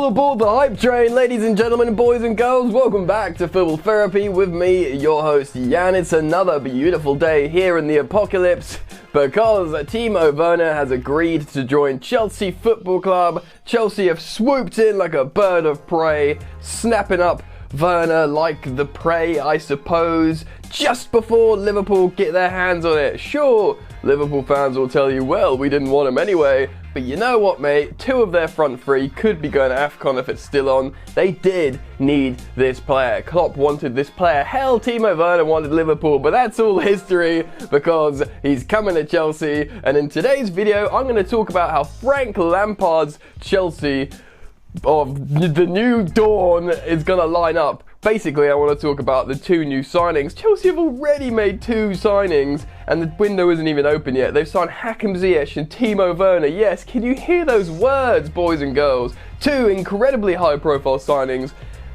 aboard the hype train, ladies and gentlemen, boys and girls. Welcome back to Football Therapy with me, your host Jan. It's another beautiful day here in the apocalypse because TIMO WERNER has agreed to join Chelsea Football Club. Chelsea have swooped in like a bird of prey, snapping up WERNER like the prey, I suppose, just before Liverpool get their hands on it. Sure, Liverpool fans will tell you, well, we didn't want him anyway. But you know what, mate? Two of their front three could be going to AFCON if it's still on. They did need this player. Klopp wanted this player. Hell, TIMO WERNER wanted Liverpool, but that's all history because he's coming to Chelsea. And in today's video, I'm going to talk about how Frank Lampard's Chelsea of the new dawn is going to line up. Basically, I want to talk about the two new signings. Chelsea have already made two signings and the window isn't even open yet. They've signed HAKIM, ZIYECH and TIMO WERNER. Yes, can you hear those words, boys and girls? Two incredibly high-profile signings.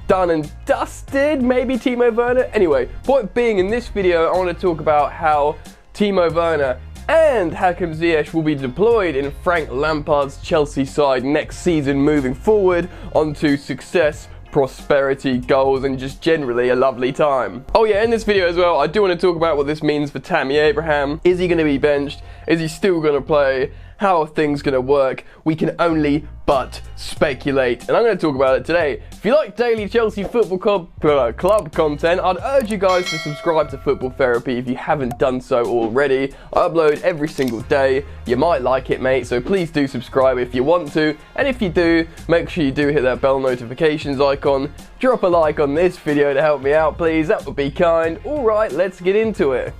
Done and dusted, maybe TIMO WERNER. Anyway, point being, in this video, I want to talk about how TIMO WERNER and HAKIM ZIYECH will be deployed in Frank Lampard's Chelsea side next season, moving forward onto success, prosperity, goals, and just generally a lovely time. Oh yeah, in this video as well, I do want to talk about what this means for Tammy Abraham. Is he going to be benched? Is he still going to play? How are things going to work? We can only but speculate, and I'm going to talk about it today. If you like daily Chelsea Football Club content, I'd urge you guys to subscribe to Football Therapy if you haven't done so already. I upload every single day. You might like it, mate, so please do subscribe if you want to, and if you do, make sure you do hit that bell notifications icon. Drop a like on this video to help me out, please. That would be kind. Alright, let's get into it.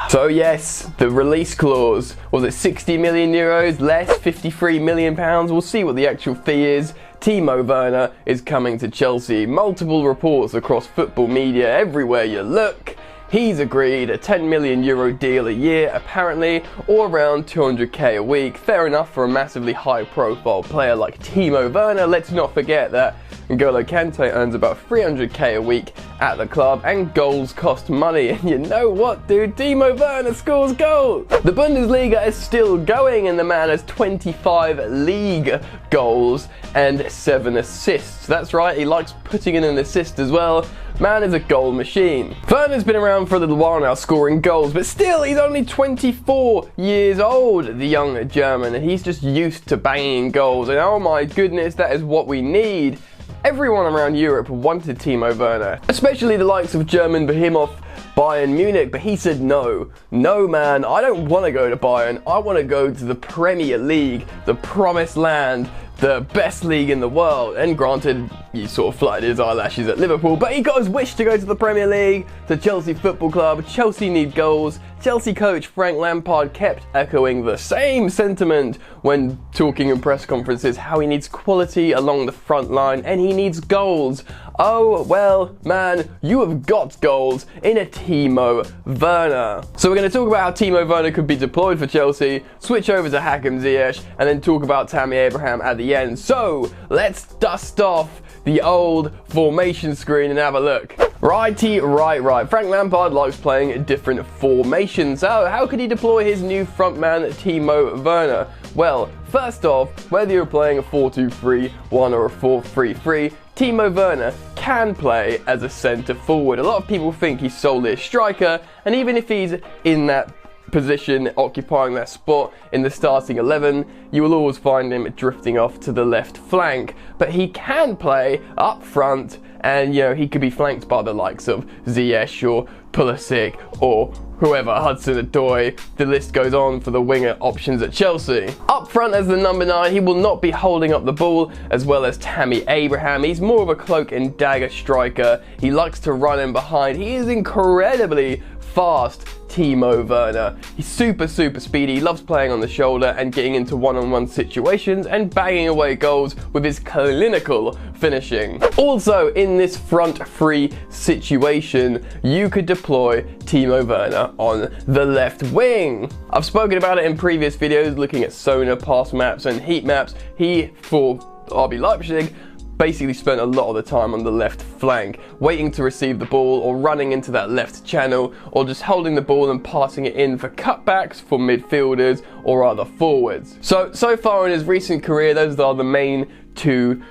So yes, the release clause. Was it 60 million euros? Less? 53 million pounds? We'll see what the actual fee is. TIMO WERNER is coming to Chelsea. Multiple reports across football media everywhere you look. He's agreed a 10 million euro deal a year, apparently, or around 200k a week. Fair enough for a massively high-profile player like TIMO WERNER. Let's not forget that N'Golo Kante earns about 300k a week at the club, and goals cost money. And you know what, dude? TIMO WERNER scores goals! The Bundesliga is still going, and the man has 25 league goals and 7 assists. That's right, he likes putting in an assist as well. Man is a goal machine. Werner's been around for a little while now, scoring goals, but still, he's only 24 years old, the young German, and he's just used to banging goals. And oh my goodness, that is what we need. Everyone around Europe wanted TIMO WERNER, especially the likes of German behemoth Bayern Munich, but he said no. No, man, I don't want to go to Bayern. I want to go to the Premier League, the promised land, the best league in the world. And granted, he sort of fluttered his eyelashes at Liverpool, but he got his wish to go to the Premier League, to Chelsea Football Club. Chelsea need goals. Chelsea coach Frank Lampard kept echoing the same sentiment when talking in press conferences, how he needs quality along the front line and he needs goals. Oh, well, man, you have got goals in a TIMO WERNER. So we're going to talk about how TIMO WERNER could be deployed for Chelsea, switch over to HAKIM ZIYECH, and then talk about Tammy Abraham at the end. So let's dust off the old formation screen and have a look. Righty, right. Frank Lampard likes playing different formations. So how could he deploy his new frontman TIMO WERNER? Well, first off, whether you're playing a 4-2-3-1 or a 4-3-3, TIMO WERNER can play as a centre forward. A lot of people think he's solely a striker, and even if he's in that position, occupying that spot in the starting 11, you will always find him drifting off to the left flank. But he can play up front, and you know, he could be flanked by the likes of ZIYECH or Pulisic or whoever, Hudson-Odoi. The list goes on for the winger options at Chelsea. Up front as the number 9, he will not be holding up the ball, as well as Tammy Abraham. He's more of a cloak and dagger striker. He likes to run in behind. He is incredibly fast, TIMO WERNER. He's super speedy. He loves playing on the shoulder and getting into one-on-one situations and banging away goals with his clinical finishing. Also, in this front three situation, you could deploy TIMO WERNER on the left wing. I've spoken about it in previous videos, looking at sonar pass maps and heat maps. He, for RB Leipzig, basically spent a lot of the time on the left flank, waiting to receive the ball or running into that left channel, or just holding the ball and passing it in for cutbacks for midfielders or other forwards. So far in his recent career, those are the main two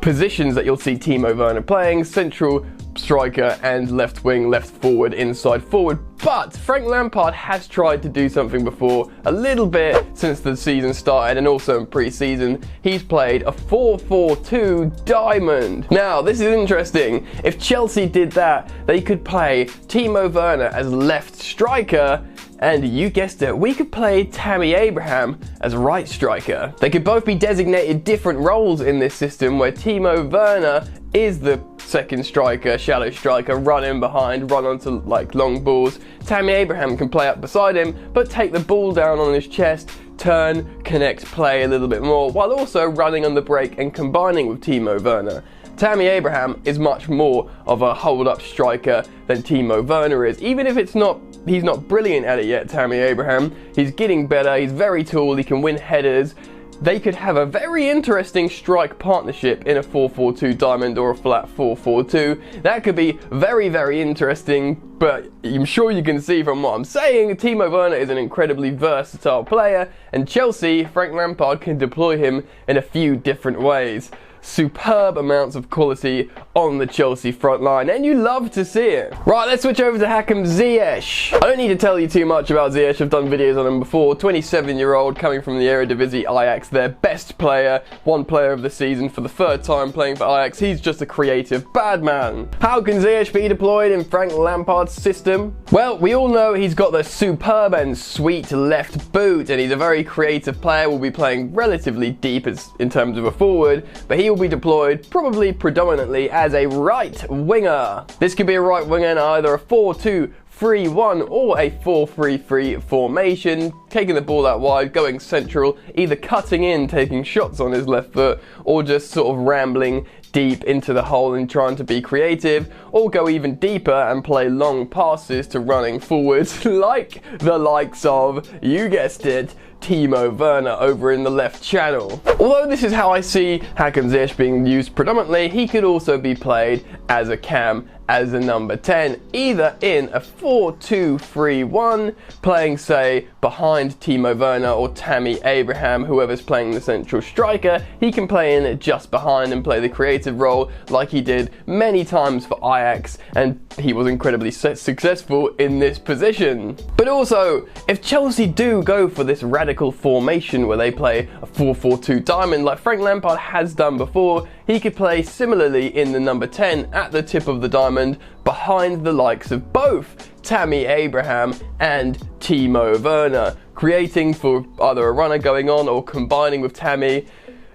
positions that you'll see Timo Werner playing: central striker and left wing, left forward, inside forward. But Frank Lampard has tried to do something before, a little bit since the season started, and also in pre-season. He's played a 4-4-2 diamond. Now, this is interesting. If Chelsea did that, they could play Timo Werner as left striker, and you guessed it, we could play Tammy Abraham as right striker. They could both be designated different roles in this system, where Timo Werner is the second striker, shallow striker, run in behind, run onto like long balls. Tammy Abraham can play up beside him, but take the ball down on his chest, turn, connect, play a little bit more, while also running on the break and combining with Timo Werner. Tammy Abraham is much more of a hold-up striker than Timo Werner is. Even if he's not brilliant at it yet, Tammy Abraham, he's getting better, he's very tall, he can win headers. They could have a very interesting strike partnership in a 4-4-2 diamond or a flat 4-4-2. That could be very, very interesting, but I'm sure you can see from what I'm saying, Timo Werner is an incredibly versatile player, and Chelsea, Frank Lampard, can deploy him in a few different ways. Superb amounts of quality on the Chelsea front line, and you love to see it. Right, let's switch over to HAKIM ZIYECH. I don't need to tell you too much about ZIYECH, I've done videos on him before. 27-year-old coming from the Eredivisie Ajax, their best player, one player of the season for the third time playing for Ajax. He's just a creative bad man. How can ZIYECH be deployed in Frank Lampard's system? Well, we all know he's got the superb and sweet left boot, and he's a very creative player. Will be playing relatively deep in terms of a forward, but he will be deployed probably predominantly as a right winger. This could be a right winger in either a 4-2-3-1 or a 4-3-3 formation, taking the ball out wide, going central, either cutting in, taking shots on his left foot, or just sort of rambling deep into the hole and trying to be creative, or go even deeper and play long passes to running forwards like the likes of, you guessed it, Timo Werner over in the left channel. Although this is how I see HAKIM ZIYECH being used predominantly, he could also be played as a cam, as a number 10, either in a 4-2-3-1, playing say behind Timo Werner or Tammy Abraham, whoever's playing the central striker. He can play in just behind and play the creative role like he did many times for Ajax, and he was incredibly successful in this position. But also, if Chelsea do go for this radical formation where they play a 4-4-2 diamond like Frank Lampard has done before, he could play similarly in the number 10 at the tip of the diamond behind the likes of both Tammy Abraham and Timo Werner, creating for either a runner going on or combining with Tammy.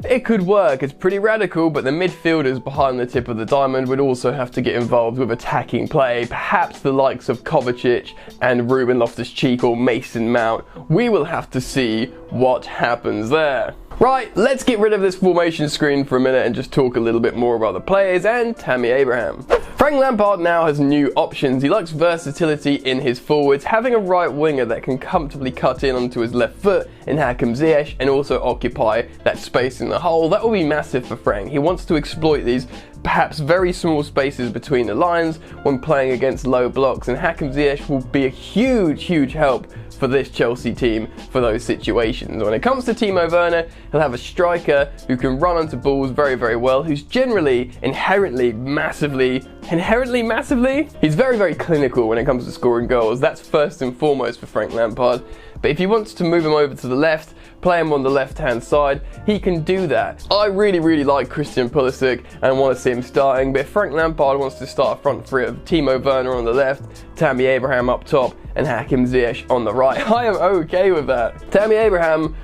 It could work, it's pretty radical, but the midfielders behind the tip of the diamond would also have to get involved with attacking play, perhaps the likes of Kovacic and Ruben Loftus-Cheek or Mason Mount. We will have to see what happens there. Right, let's get rid of this formation screen for a minute and just talk a little bit more about the players and Tammy Abraham. Frank Lampard now has new options. He likes versatility in his forwards, having a right winger that can comfortably cut in onto his left foot in HAKIM ZIYECH and also occupy that space in the hole. That will be massive for Frank. He wants to exploit these perhaps very small spaces between the lines when playing against low blocks, and HAKIM ZIYECH will be a huge help for this Chelsea team for those situations. When it comes to Timo Werner, he'll have a striker who can run onto balls very well, who's generally inherently massively, he's very clinical when it comes to scoring goals. That's first and foremost for Frank Lampard. But if he wants to move him over to the left, play him on the left-hand side, he can do that. I really like Christian Pulisic and want to see him starting, but if Frank Lampard wants to start a front three of Timo Werner on the left, Tammy Abraham up top, and HAKIM ZIYECH on the right, I am okay with that. Tammy Abraham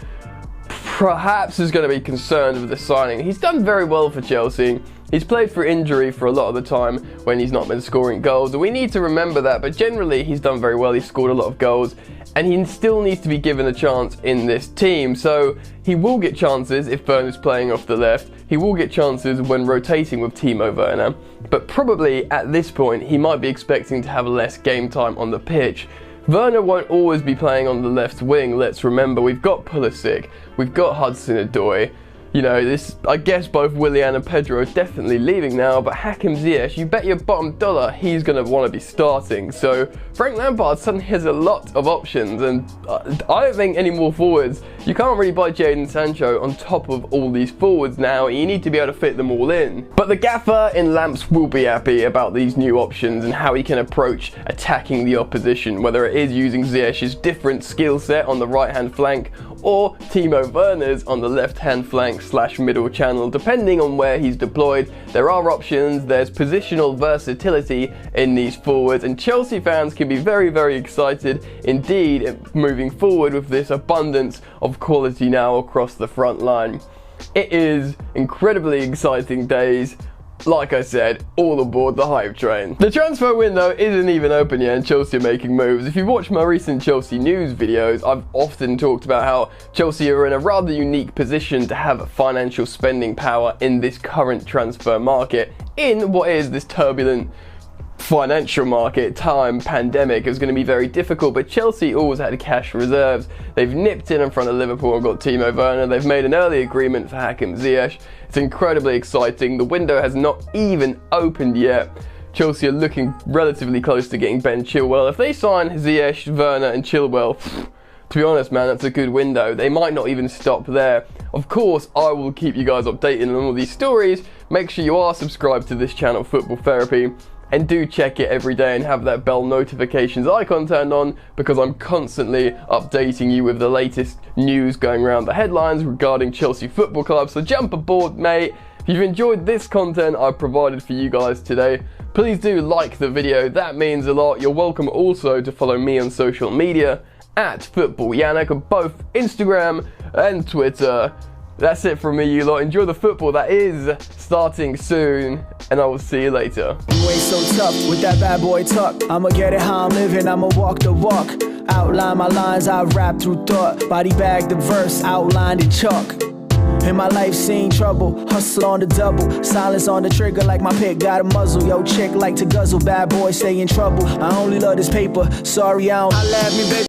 perhaps is going to be concerned with the signing. He's done very well for Chelsea. He's played for injury for a lot of the time when he's not been scoring goals, and we need to remember that, but generally he's done very well. He's scored a lot of goals, and he still needs to be given a chance in this team. So he will get chances if Werner's playing off the left. He will get chances when rotating with Timo Werner, but probably at this point he might be expecting to have less game time on the pitch. Werner won't always be playing on the left wing. Let's remember, we've got Pulisic, we've got Hudson-Odoi. You know, this, I guess both Willian and Pedro are definitely leaving now, but HAKIM ZIYECH, you bet your bottom dollar he's going to want to be starting. So Frank Lampard suddenly has a lot of options, and I don't think any more forwards. You can't really buy Jadon Sancho on top of all these forwards now. You need to be able to fit them all in. But the gaffer in Lamps will be happy about these new options and how he can approach attacking the opposition, whether it is using ZIYECH's different skill set on the right hand flank or TIMO Werner's on the left hand flank / middle channel. Depending on where he's deployed, there are options. There's positional versatility in these forwards, and Chelsea fans can be very, very excited indeed moving forward with this abundance of quality now across the front line. It is incredibly exciting days. Like I said, all aboard the hype train. The transfer window isn't even open yet and Chelsea are making moves. If you watch my recent Chelsea news videos, I've often talked about how Chelsea are in a rather unique position to have financial spending power in this current transfer market, in what is this turbulent financial market time. Pandemic is going to be very difficult, but Chelsea always had cash reserves. They've nipped in front of Liverpool and got TIMO Werner. They've made an early agreement for HAKIM ZIYECH. It's incredibly exciting. The window has not even opened yet. Chelsea are looking relatively close to getting Ben Chilwell. If they sign ZIYECH, Werner and Chilwell, to be honest, man, that's a good window. They might not even stop there. Of course, I will keep you guys updated on all these stories. Make sure you are subscribed to this channel, Football Therapy, and do check it every day and have that bell notifications icon turned on, because I'm constantly updating you with the latest news going around the headlines regarding Chelsea Football Club. So jump aboard, mate. If you've enjoyed this content I've provided for you guys today, please do like the video. That means a lot. You're welcome also to follow me on social media at Football Yannick on both Instagram and Twitter. That's it from me, you lot. Enjoy the football that is starting soon, and I will see you later. You ain't so tough with that bad boy talk. I'ma get it how I'm living, I'ma walk the walk. Outline my lines, I rap through thought. Body bag the verse, outlined in chalk. In my life seen trouble, hustle on the double. Silence on the trigger like my pick got a muzzle. Yo, chick like to guzzle, bad boy stay in trouble. I only love this paper, sorry I don't. I laugh me, baby.